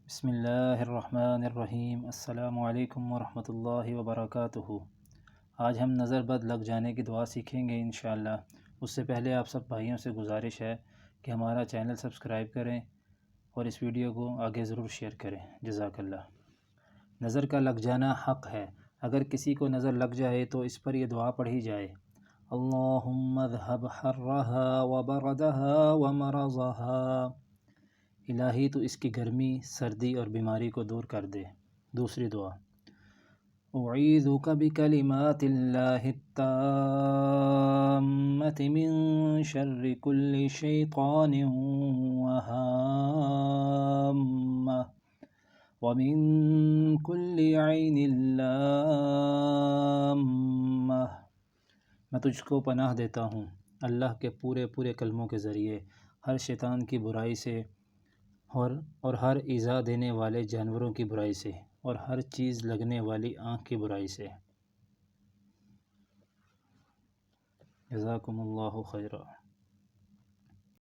بسم اللہ الرحمن الرحیم۔ السلام علیکم ورحمۃ اللہ وبرکاتہ۔ آج ہم نظر بد لگ جانے کی دعا سیکھیں گے انشاءاللہ۔ اس سے پہلے آپ سب بھائیوں سے گزارش ہے کہ ہمارا چینل سبسکرائب کریں اور اس ویڈیو کو آگے ضرور شیئر کریں، جزاک اللہ۔ نظر کا لگ جانا حق ہے۔ اگر کسی کو نظر لگ جائے تو اس پر یہ دعا پڑھی جائے: اللہم اذھب حرھا وبردھا ومرضھا۔ الہی تو اس کی گرمی، سردی اور بیماری کو دور کر دے۔ دوسری دعا: اعیذک بکلمات اللہ التامۃ من شر کل شیطان وہامہ ومن کل عین لامہ۔ میں تجھ کو پناہ دیتا ہوں اللہ کے پورے کلموں کے ذریعے ہر شیطان کی برائی سے اور ہر ایذا دینے والے جانوروں کی برائی سے اور ہر چیز لگنے والی آنکھ کی برائی سے۔ جزاکم اللہ خیرا۔